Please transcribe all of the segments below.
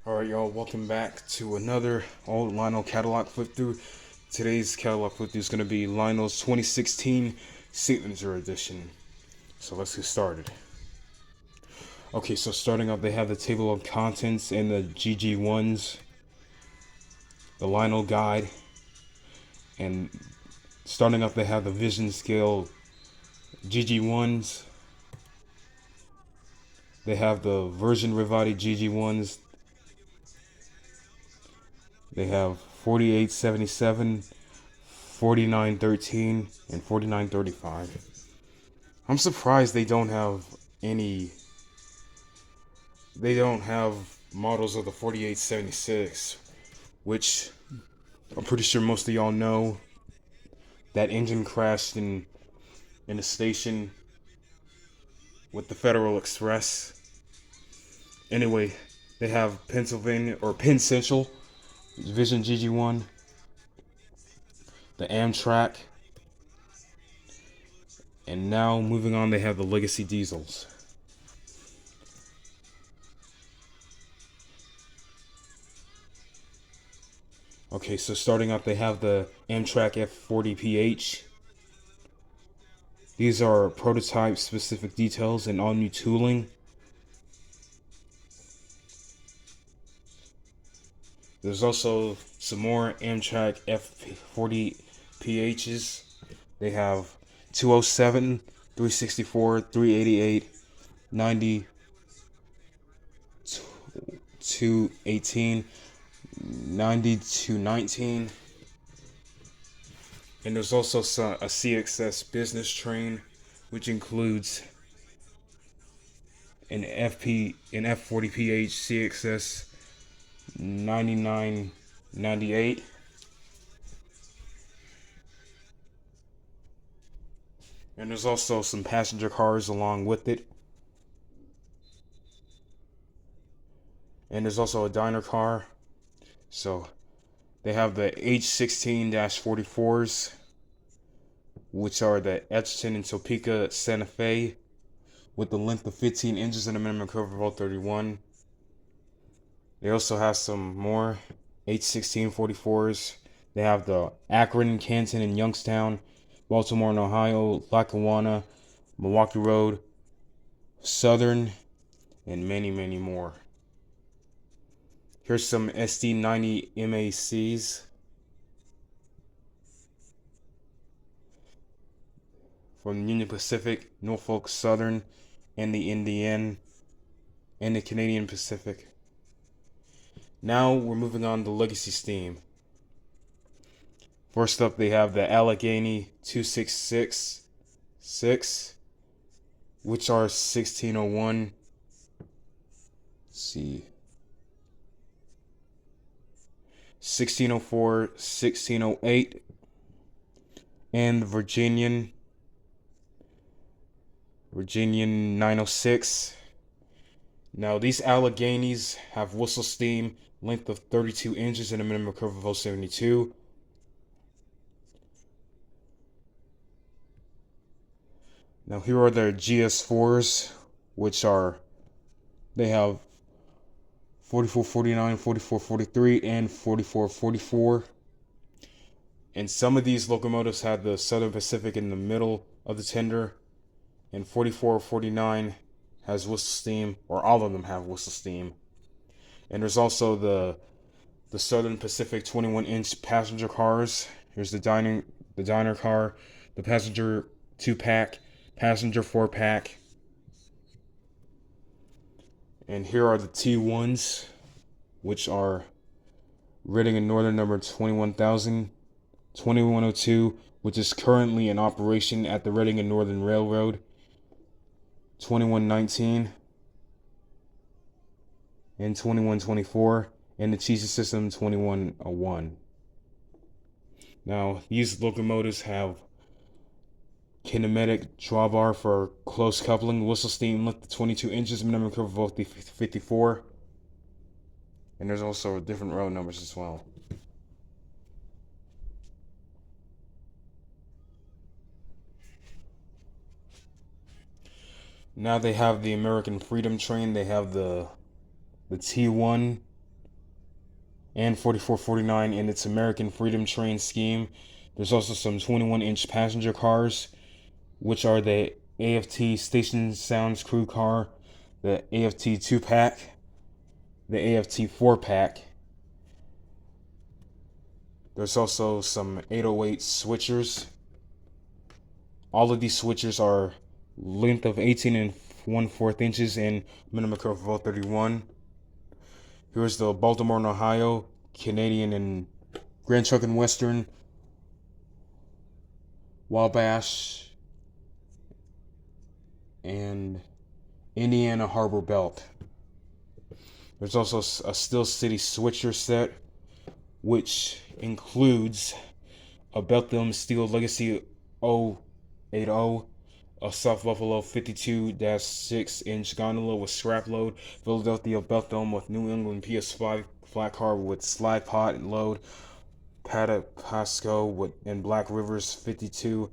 Alright, y'all, welcome back to another old Lionel catalog flip through. Today's catalog flip through is going to be Lionel's 2016 Signature Edition. So let's get started. Okay, so starting off, they have the table of contents and the GG1s, the Lionel guide, and starting off, they have the Vision Scale GG1s. They have the Version Rivati GG1s. They have 4877, 4913, and 4935. I'm surprised they don't have any. They don't have models of the 4876, which I'm pretty sure most of y'all know. That engine crashed in a station with the Federal Express. Anyway, they have Pennsylvania or Penn Central Vision GG1, the Amtrak, and now moving on, they have the Legacy Diesels. Okay, so starting out, they have the Amtrak F40PH. These are prototype specific details and all new tooling. There's also some more Amtrak F40PHs. They have 207, 364, 388, 90, 218, 90 to 19. And there's also a CXS business train, which includes an F40PH CXS 9998. And there's also some passenger cars along with it. And there's also a diner car. So they have the H16-44s, which are the Edgerton and Topeka Santa Fe, with the length of 15 inches and a minimum curve of 31. They also have some more H16-44s. They have the Akron, Canton, and Youngstown, Baltimore and Ohio, Lackawanna, Milwaukee Road, Southern, and many, many more. Here's some SD90 MACs. From Union Pacific, Norfolk Southern, and the Indian, and the Canadian Pacific. Now we're moving on to Legacy Steam. First up, they have the Allegheny 2666, which are 1601. Let's see. 1604, 1608, and the Virginian 906. Now these Alleghenies have whistle steam, length of 32 inches and a minimum curve of 072. Now here are their GS4s, which are, they have 4449, 4443, and 4444. And some of these locomotives had the Southern Pacific in the middle of the tender, and 4449 has whistle steam, or all of them have whistle steam. And there's also the Southern Pacific 21-inch passenger cars. Here's the diner car, the passenger 2-pack, passenger 4-pack. And here are the T1s, which are Reading and Northern number 2102, which is currently in operation at the Reading and Northern Railroad, 2119, and 2124, and the Cheesy System 2101. Now, these locomotives have kinematic drawbar for close coupling, whistle steam length of 22 inches, minimum curve of 54. And there's also different row numbers as well. Now they have the American Freedom Train. They have the T1 and 4449 in its American Freedom Train scheme. There's also some 21-inch passenger cars, which are the AFT Station Sounds Crew car, the AFT 2-pack, the AFT 4-pack. There's also some 808 switchers. All of these switchers are length of 18 and 1/4 inches and minimum curve of 31. Here's the Baltimore and Ohio, Canadian and Grand Trunk and Western, Wabash, and Indiana Harbor Belt. There's also a Steel City switcher set, which includes a Bethlehem Steel Legacy 080, a South Buffalo 52-6-inch gondola with scrap load, Philadelphia Bethlehem with New England PS5 flat car with slide pot and load, Pata Pasco and Black Rivers 52-inch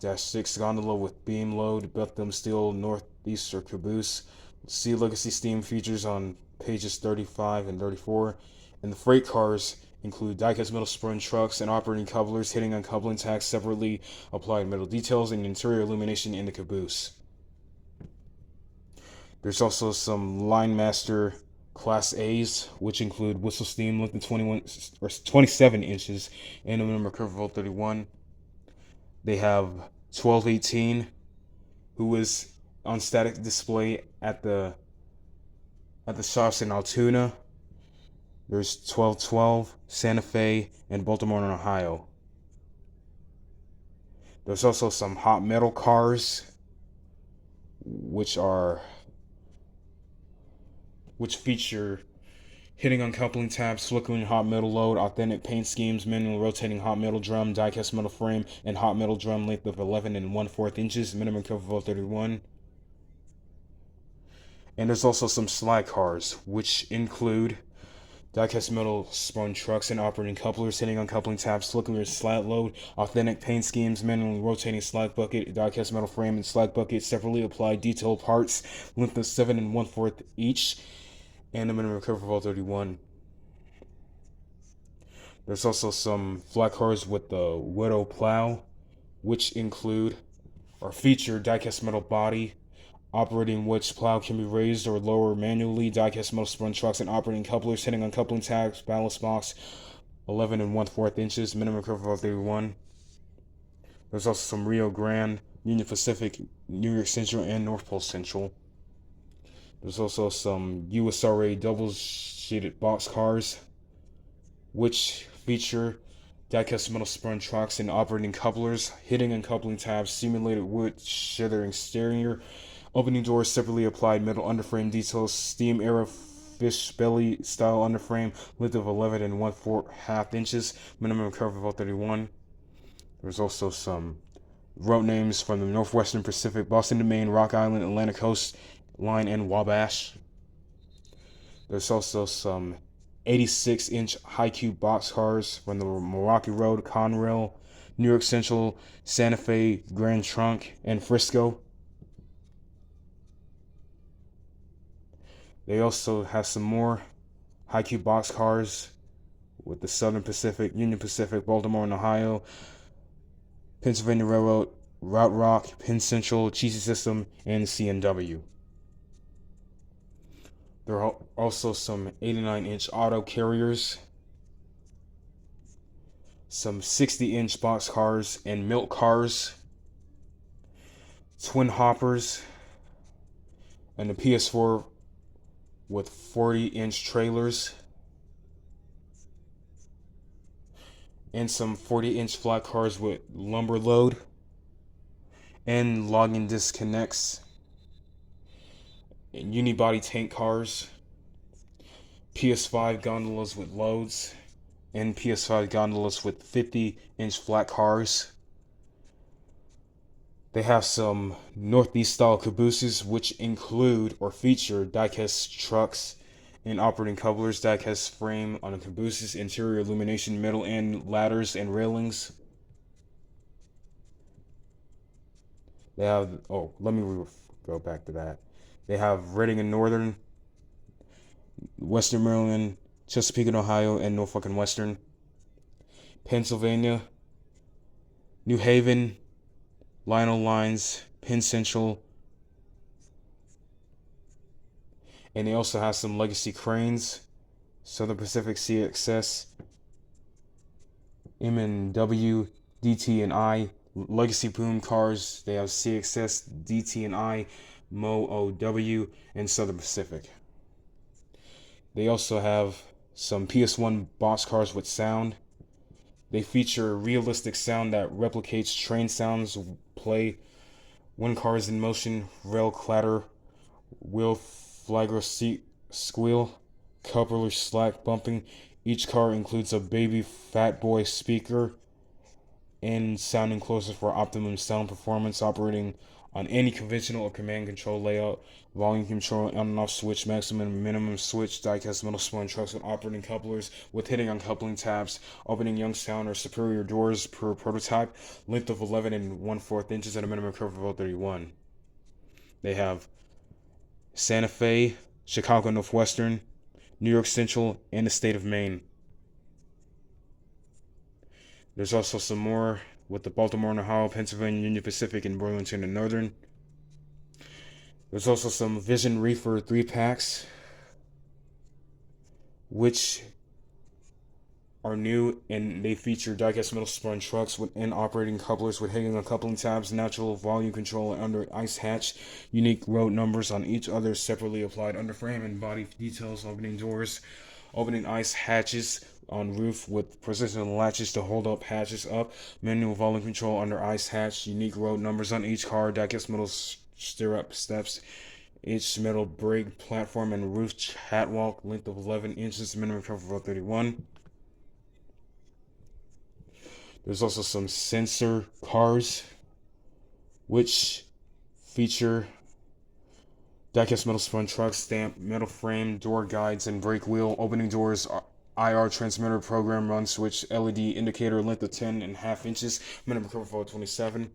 -6 gondola with beam load, Bethlehem Steel Northeaster caboose. See Legacy Steam features on pages 35 and 34. And the freight cars include diecast metal spring trucks and operating couplers, hitting on coupling tacks, separately applied metal details, and interior illumination in the caboose. There's also some Line Master Class A's, which include whistle steam length of 27 inches and a minimum curve of 31. They have 1218, who is on static display at the shops in Altoona. There's 1212, Santa Fe, and Baltimore and Ohio. There's also some hot metal cars, which feature hitting on coupling tabs, flickering hot metal load, authentic paint schemes, manual rotating hot metal drum, diecast metal frame, and hot metal drum length of 11 and 1/4 inches, minimum curve of 31. And there's also some slide cars, which include diecast metal spun trucks and operating couplers, hitting on coupling tabs, flickering slide load, authentic paint schemes, manually rotating slide bucket, diecast metal frame, and slide bucket, separately applied detailed parts, length of 7 and 1/4 each, and a minimum curve of 31. There's also some flat cars with the Widow plow, which include or feature diecast metal body, operating which plow can be raised or lowered manually, diecast metal spun trucks and operating couplers, hitting on coupling tabs, ballast box, 11 and 1/4 inches, minimum curve of 31. There's also some Rio Grande, Union Pacific, New York Central, and North Pole Central. There's also some USRA double-sheeted box cars, which feature diecast metal spun trucks and operating couplers, hitting and coupling tabs, simulated wood shithering exterior, opening doors, separately applied metal underframe details, steam era fish belly style underframe, length of 11 and 1/4 inches, minimum curve of 31. There's also some route names from the Northwestern Pacific, Boston to Maine, Rock Island, Atlantic Coast Line, and Wabash. There's also some 86-inch high cube box cars from the Milwaukee Road, Conrail, New York Central, Santa Fe, Grand Trunk, and Frisco. They also have some more high cube box cars with the Southern Pacific, Union Pacific, Baltimore and Ohio, Pennsylvania Railroad, Route Rock, Penn Central, Cheesy System, and CNW. There are also some 89-inch auto carriers, some 60-inch box cars and milk cars, twin hoppers, and the PS4 with 40-inch trailers, and some 40-inch flat cars with lumber load and logging disconnects, and unibody tank cars, PS5 gondolas with loads, and PS5 gondolas with 50-inch flat cars. They have some Northeast style cabooses, which include or feature diecast trucks and operating couplers, diecast frame on the cabooses, interior illumination, metal and ladders and railings. They have, let me go back to that. They have Reading and Northern, Western Maryland, Chesapeake and Ohio, and Norfolk and Western. Pennsylvania, New Haven, Lionel Lines, Penn Central, and they also have some legacy cranes, Southern Pacific CXS, M&W, DT and I, legacy boom cars. They have CXS, DT and I, MOOW, and Southern Pacific. They also have some PS1 box cars with sound. They feature realistic sound that replicates train sounds, play when cars in motion, rail clatter, wheel flagger seat squeal, coupler slack bumping. Each car includes a baby fat boy speaker and sound enclosure for optimum sound performance, operating on any conventional or command control layout, volume control, on and off switch, maximum and minimum switch, diecast metal spline trucks with operating couplers, with hitting on coupling tabs, opening young sound or superior doors per prototype, length of 11 and 1/4 inches at a minimum curve of 31. They have Santa Fe, Chicago Northwestern, New York Central, and the state of Maine. There's also some more with the Baltimore and Ohio, Pennsylvania, Union Pacific, and Burlington and Northern. There's also some Vision Reefer 3-packs, which are new, and they feature diecast metal spline trucks with operating couplers with hitting on coupling tabs, natural volume control, and under ice hatch, unique road numbers on each other separately applied under frame and body details, opening doors, opening ice hatches on roof with precision latches to hold up hatches up, manual volume control under ice hatch, unique road numbers on each car, diecast metal stirrup steps, each metal brake platform and roof catwalk, length of 11 inches, minimum cover of 31. There's also some sensor cars, which feature diecast metal spline trucks, stamp, metal frame, door guides, and brake wheel, opening doors, IR transmitter, program run switch, LED indicator, length of 10.5 inches, minimum cover for 27.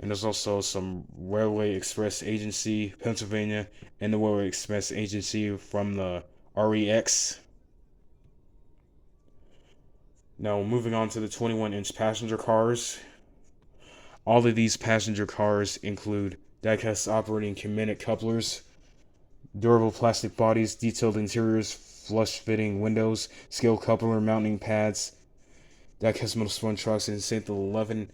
And there's also some Railway Express Agency, Pennsylvania, and the Railway Express Agency from the REX. Now, moving on to the 21-inch passenger cars. All of these passenger cars include diecast operating kinetic couplers, durable plastic bodies, detailed interiors, flush-fitting windows, scale coupler mounting pads, diecast metal spline trucks in length of 11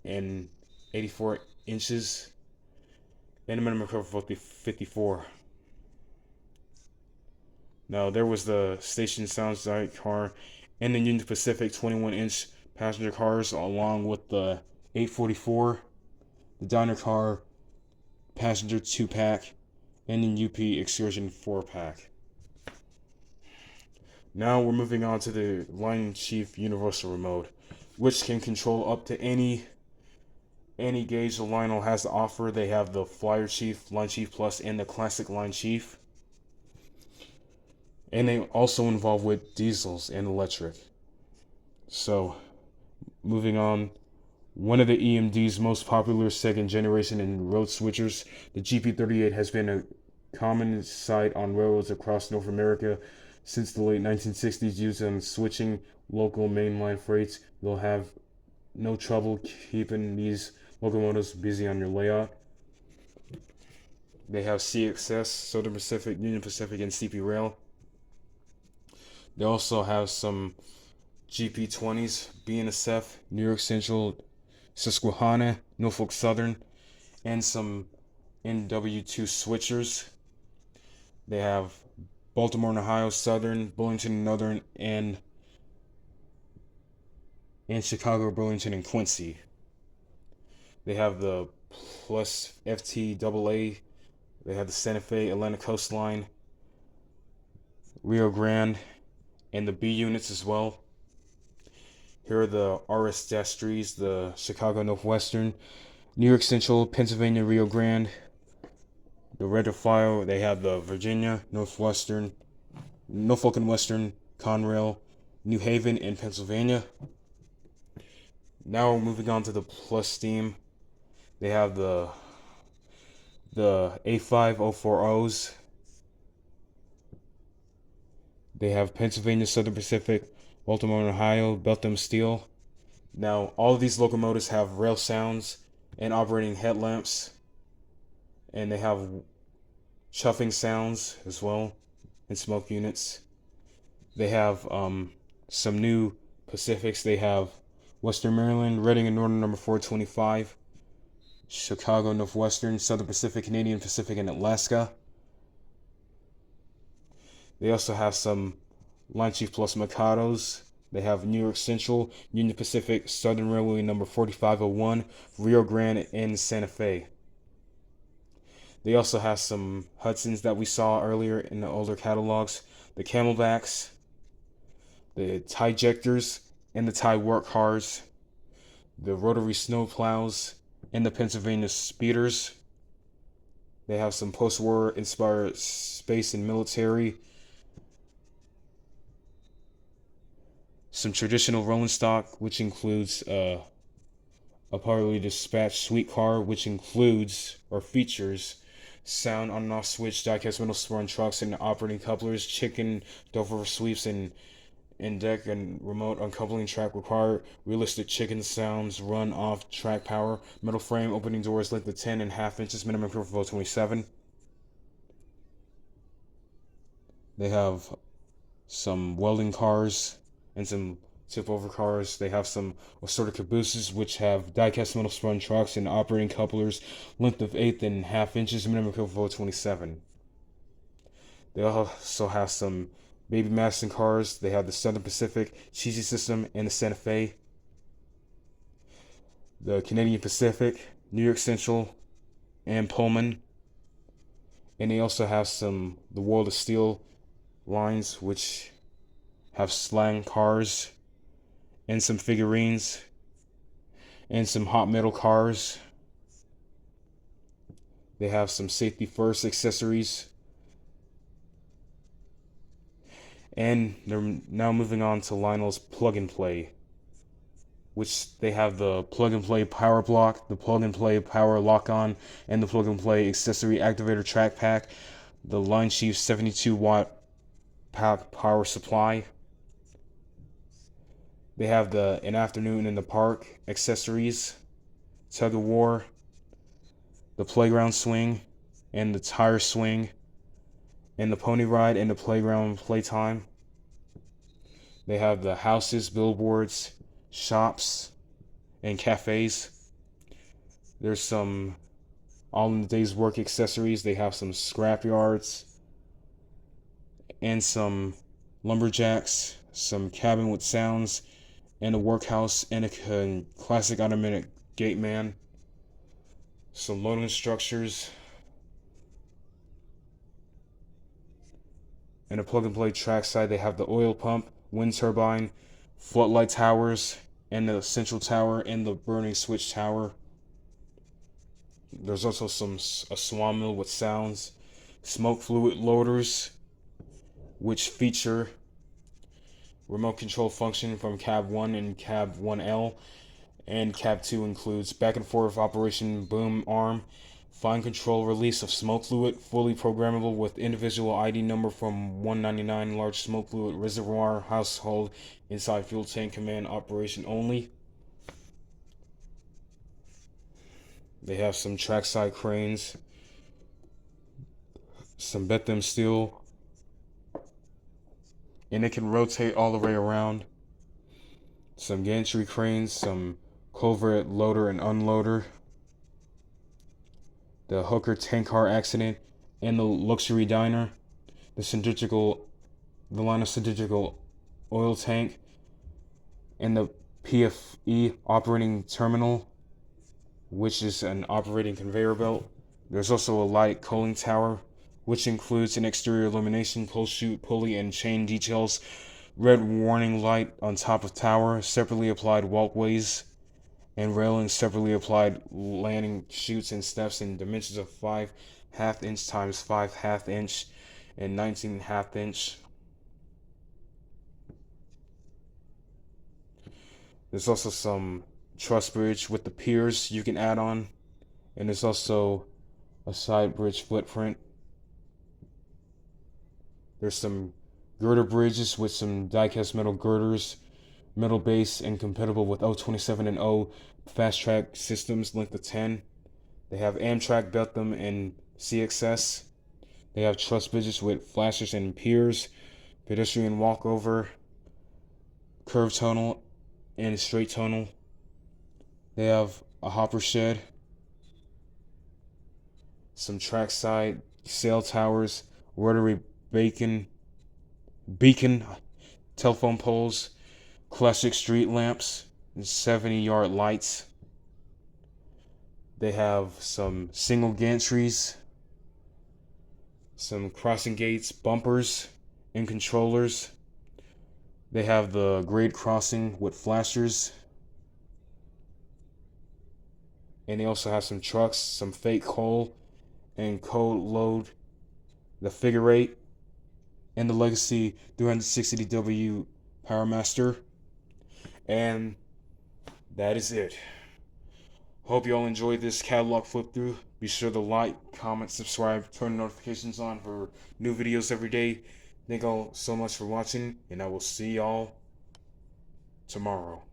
and 84 inches, and a minimum cover of 54. Now, there was the Station Sounds car and the Union Pacific 21-inch passenger cars, along with the 844, the Diner car passenger 2-pack, and the UP Excursion 4-pack. Now we're moving on to the Line Chief Universal Remote, which can control up to any gauge the Lionel has to offer. They have the Flyer Chief, Line Chief Plus, and the Classic Line Chief. And they also involve with diesels and electric. So, moving on, one of the EMD's most popular second generation and road switchers, the GP38 has been a common sight on railroads across North America since the late 1960s, used on switching local mainline freights. You'll have no trouble keeping these locomotives busy on your layout. They have CXS, Southern Pacific, Union Pacific, and CP Rail. They also have some GP20s, BNSF, New York Central, Susquehanna, Norfolk Southern, and some NW2 switchers. They have Baltimore and Ohio Southern, Burlington Northern, and Chicago, Burlington, and Quincy. They have the Plus FTAA. They have the Santa Fe, Atlanta Coastline, Rio Grande, and the B units as well. Here are the RS-3s, the Chicago Northwestern, New York Central, Pennsylvania, Rio Grande. The Red File, they have the Virginia, Northwestern, Norfolk and Western, Conrail, New Haven, and Pennsylvania. Now we're moving on to the Plus Steam. They have the A5040s, They have Pennsylvania Southern Pacific, Baltimore and Ohio, Beltham Steel. Now, all of these locomotives have rail sounds and operating headlamps, and they have chuffing sounds as well and smoke units. They have some new Pacifics. They have Western Maryland, Reading and Northern number 425, Chicago Northwestern, Southern Pacific, Canadian Pacific, and Alaska. They also have some Line Chief Plus Mikados. They have New York Central, Union Pacific, Southern Railway number 4501, Rio Grande, and Santa Fe. They also have some Hudsons that we saw earlier in the older catalogs, the Camelbacks, the Tie-Jectors, and the Tie Work Cars, the Rotary Snowplows, and the Pennsylvania Speeders. They have some post-war inspired space and military, some traditional rolling stock, which includes a powerfully dispatched sweet car, which includes or features sound on and off switch, diecast metal spur trucks and operating couplers, chicken Dover sweeps and deck and remote uncoupling track required, realistic chicken sounds, run off track power, metal frame, opening doors length of 10.5 inches, minimum curve 27. They have some welding cars and some tip-over cars. They have some assorted cabooses, which have die-cast metal spun trucks and operating couplers, length of 8.5 inches, minimum curve 27. They also have some baby Madison cars. They have the Southern Pacific, Cheesy System, and the Santa Fe. The Canadian Pacific, New York Central, and Pullman. And they also have the World of Steel lines, which have slang cars and some figurines and some hot metal cars. They have some safety first accessories. And they're now moving on to Lionel's plug and play, which they have the plug and play power block, the plug and play power lock on, and the plug and play accessory activator track pack, the Line Chief 72-watt power supply. They have the An Afternoon in the Park accessories, tug of war, the playground swing, and the tire swing, and the pony ride and the playground playtime. They have the houses, billboards, shops, and cafes. There's some all in the day's work accessories. They have some scrap yards and some lumberjacks, some cabin with sounds, and a workhouse and a classic automatic gate man, some loading structures, and a plug and play trackside. They have the oil pump, wind turbine, floodlight towers, and the central tower and the burning switch tower. There's also a swan mill with sounds, smoke fluid loaders, which feature remote control function from cab 1 and cab 1L, and cab 2 includes back and forth operation boom arm, fine control release of smoke fluid, fully programmable with individual ID number from 199, large smoke fluid reservoir, household, inside fuel tank, command operation only. They have some trackside cranes, some Bethlehem steel, and it can rotate all the way around. Some gantry cranes, some culvert loader and unloader, the Hooker tank car accident, and the luxury diner, the line of cylindrical oil tank, and the PFE operating terminal, which is an operating conveyor belt. There's also a light coaling tower, which includes an exterior illumination, pole chute, pulley, and chain details, red warning light on top of tower, separately applied walkways and railings, separately applied landing chutes and steps in dimensions of 5.5 inch times 5.5 inch and 19.5 inch. There's also some truss bridge with the piers you can add on, and there's also a side bridge footprint. There's some girder bridges with some die-cast metal girders, metal base, and compatible with O27 and O fast track systems, length of 10. They have Amtrak, Bethlehem, and CXS. They have truss bridges with flashers and piers, pedestrian walkover, curved tunnel, and straight tunnel. They have a hopper shed, some trackside sail towers, rotary beacon telephone poles, classic street lamps, and 70-yard lights. They have some single gantries, some crossing gates, bumpers, and controllers. They have the grade crossing with flashers. And they also have some trucks, some fake coal, and coal load, the figure eight, and the Legacy 360W Powermaster. And that is it. Hope you all enjoyed this catalog flip through. Be sure to like, comment, subscribe, turn notifications on for new videos every day. Thank you all so much for watching, and I will see y'all tomorrow.